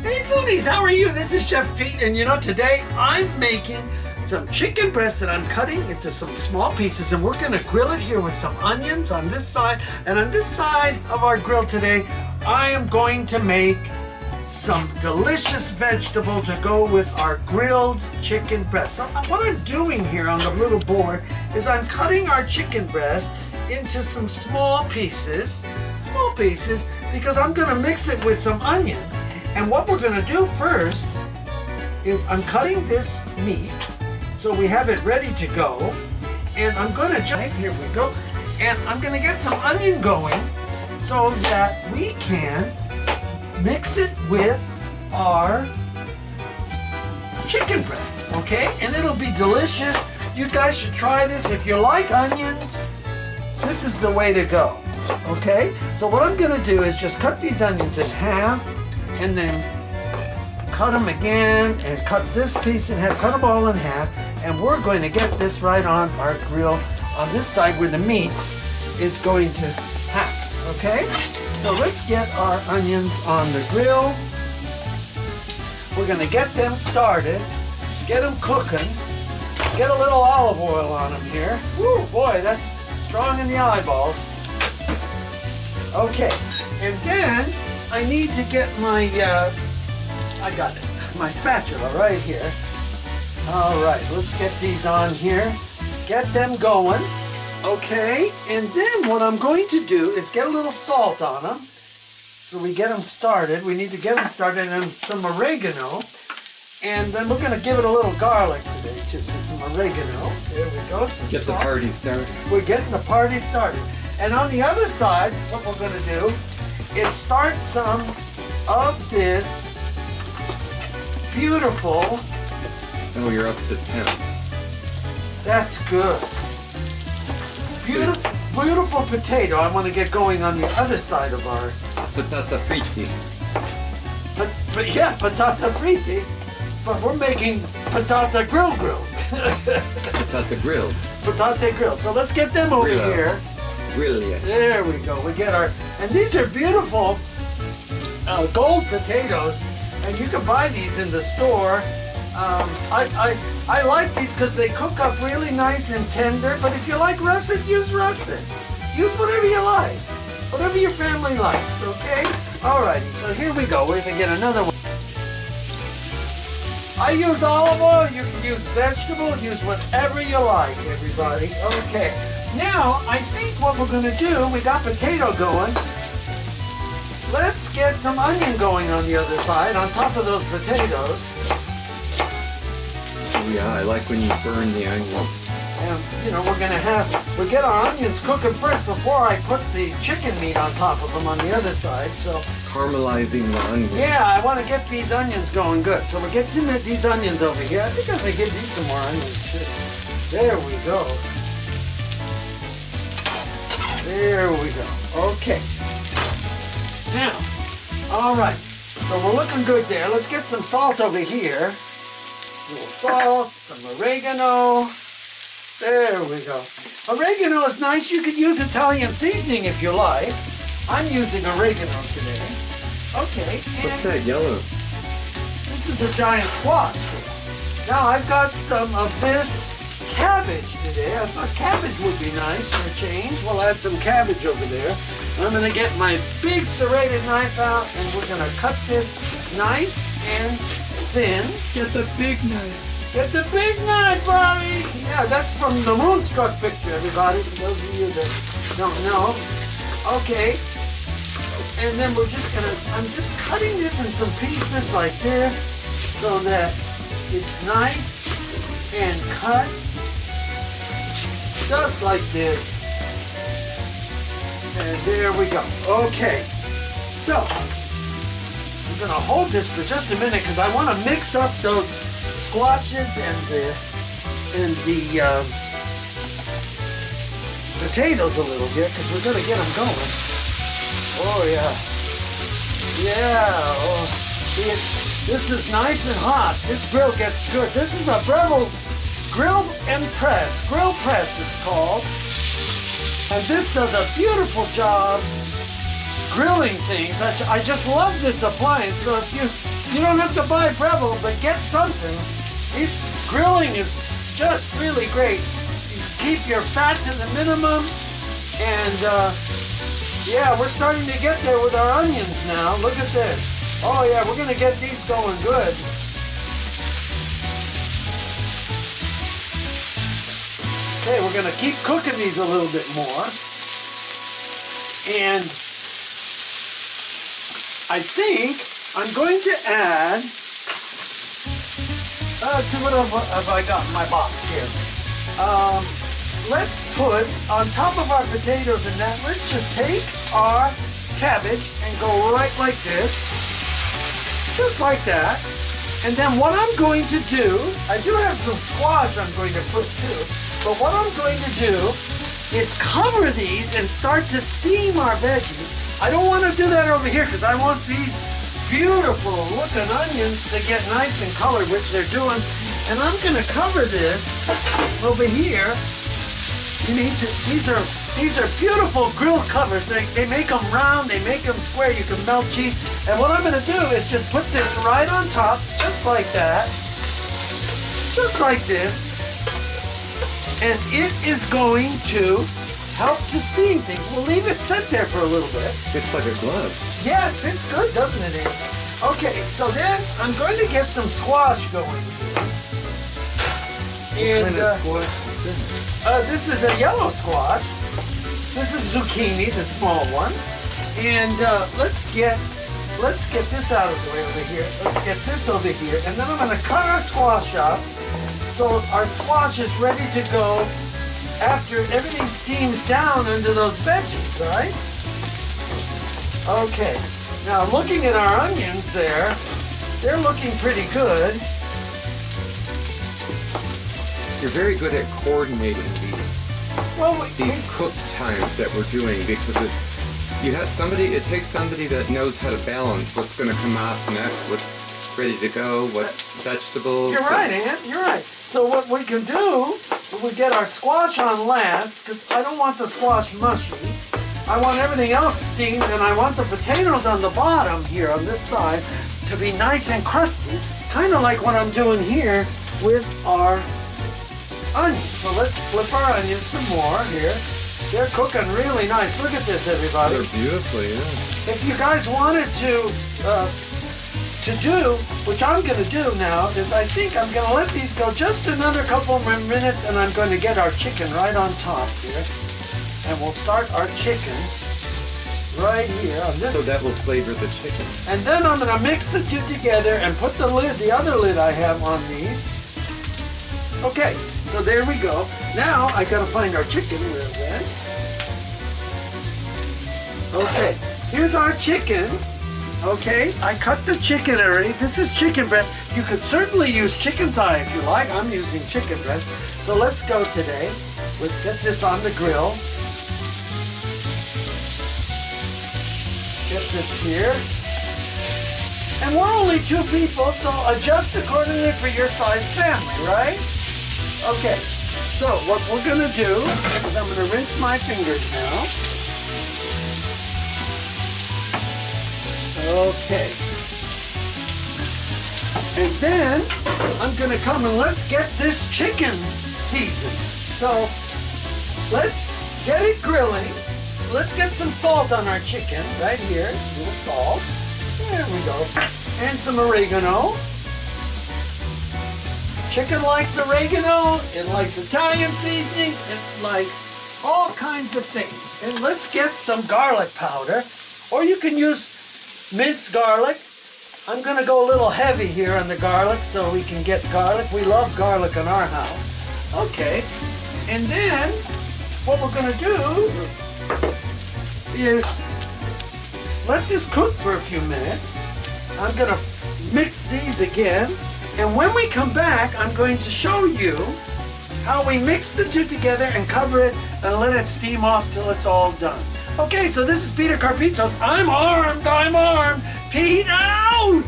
Hey foodies, how are you? This is Chef Pete, and you know, today I'm making some chicken breast that I'm cutting into some small pieces, and we're gonna grill it here with some onions on this side. And on this side of our grill today, I am going to make some delicious vegetable to go with our grilled chicken breast. So what I'm doing here on the little board is I'm cutting our chicken breast into some small pieces, because I'm gonna mix it with some onion. And what we're gonna do first is I'm cutting this meat so we have it ready to go. And I'm gonna here we go. And I'm gonna get some onion going so that we can mix it with our chicken breast, okay? And it'll be delicious. You guys should try this. If you like onions, this is the way to go, okay? So what I'm gonna do is just cut these onions in half, and then cut them again, and cut this piece in half, cut them all in half, and we're going to get this right on our grill on this side where the meat is going to happen, okay? So let's get our onions on the grill. We're gonna get them started, get them cooking, get a little olive oil on them here. Woo, boy, that's strong in the eyeballs. Okay, and then I need to get my, I got it, my spatula right here. All right, let's get these on here, get them going, okay? And then what I'm going to do is get a little salt on them, so we get them started. We need to get them started, and some oregano, and then we're gonna give it a little garlic today too, so some oregano. There we go. Get the party started. We're getting the party started. And on the other side, what we're gonna do is start some of this beautiful. Oh, you're up to 10. That's good. Beautiful potato. I want to get going on the other side of our. Patata fritti. But yeah, patata fritti. But we're making patata grill. Patata grilled. Patata grill. So let's get them over here. Brilliant. There we go. We get our, and these are beautiful gold potatoes, and you can buy these in the store. I like these because they cook up really nice and tender. But if you like russet, use russet. Use whatever you like, whatever your family likes. Okay. Alrighty. So here we go. We're gonna get another one. I use olive oil. You can use vegetable. Use whatever you like, everybody. Okay. Now, I think what we're going to do, we got potato going. Let's get some onion going on the other side, on top of those potatoes. Oh yeah, I like when you burn the onions. And, you know, we'll get our onions cooking first before I put the chicken meat on top of them on the other side, so. Caramelizing the onions. Yeah, I want to get these onions going good. So we're getting these onions over here. I think I'm going to give these some more onions too. There we go. There we go. Okay. Now, all right. So we're looking good there. Let's get some salt over here. A little salt, some oregano. There we go. Oregano is nice. You could use Italian seasoning if you like. I'm using oregano today. Okay. What's that yellow? This is a giant squash. Now I've got some of this cabbage today. I thought cabbage would be nice for a change. We'll add some cabbage over there. I'm going to get my big serrated knife out, and we're going to cut this nice and thin. Get the big knife. Get the big knife, Bobby! Yeah, that's from the Moonstruck picture, everybody, for those of you that don't know. Okay. And then we're just going to, I'm just cutting this in some pieces like this so that it's nice and cut. Just like this. And there we go. Okay. So, I'm going to hold this for just a minute because I want to mix up those squashes and the potatoes a little bit because we're going to get them going. Oh, yeah. Yeah. Oh, see it? This is nice and hot. This grill gets good. This is a Breville Grill and Press. Grill Press it's called. And this does a beautiful job grilling things. I just love this appliance. So if you You don't have to buy Breville, but get something. Grilling is just really great. You keep your fat to the minimum, and yeah, we're starting to get there with our onions now. Look at this. Oh yeah, we're gonna get these going good. Okay, we're gonna keep cooking these a little bit more. And I think I'm going to add, let's see, what have I got in my box here? Let's put, on top of our potatoes and that, let's just take our cabbage and go right like this. Just like that. And then what I'm going to do, I do have some squash I'm going to put too, but what I'm going to do is cover these and start to steam our veggies. I don't want to do that over here because I want these beautiful looking onions to get nice and colored, which they're doing. And I'm going to cover this over here. These are beautiful grill covers. They make them round, they make them square. You can melt cheese. And what I'm going to do is just put this right on top, just like that. Just like this. And it is going to help to steam things. We'll leave it sit there for a little bit. It's like a glove. Yeah, it fits good, doesn't it, Andy? Okay, so then I'm going to get some squash going. And What kind of squash is this? this is a yellow squash. This is zucchini, the small one. And let's get this out of the way over here. Let's get this over here. And then I'm going to cut our squash up so our squash is ready to go after everything steams down into those veggies, right? Okay, now looking at our onions there, they're looking pretty good. You're very good at coordinating these cook times that we're doing, because it takes somebody that knows how to balance what's going to come out next, what's ready to go, what vegetables. You're right, Aunt, you're right. So what we can do, we get our squash on last, because I don't want the squash mushy. I want everything else steamed, and I want the potatoes on the bottom here on this side to be nice and crusty, kind of like what I'm doing here with our onions. So let's flip our onions some more here. They're cooking really nice. Look at this, everybody. They're beautiful, yeah. If you guys wanted to do, which I'm going to do now, is I think I'm going to let these go just another couple more minutes, and I'm going to get our chicken right on top here. And we'll start our chicken right here on this. So that will flavor the chicken. And then I'm going to mix the two together and put the other lid I have on these. Okay, so there we go. Now I got to find our chicken. Where is that? Okay, here's our chicken. Okay, I cut the chicken already. This is chicken breast. You could certainly use chicken thigh if you like. I'm using chicken breast. So let's go today. Let's get this on the grill. Get this here. And we're only 2 people, so adjust accordingly for your size family, right? Okay, so what we're gonna do is I'm gonna rinse my fingers now. Okay. And then I'm gonna come and let's get this chicken seasoned. So let's get it grilling. Let's get some salt on our chicken right here. A little salt. There we go. And some oregano. Chicken likes oregano. It likes Italian seasoning. It likes all kinds of things. And let's get some garlic powder. Or you can use minced garlic. I'm going to go a little heavy here on the garlic so we can get garlic. We love garlic in our house. Okay. And then what we're going to do is let this cook for a few minutes. I'm going to mix these again. And when we come back, I'm going to show you how we mix the two together and cover it and let it steam off till it's all done. Okay, so this is Peter Carpitos. I'm armed. Pete out!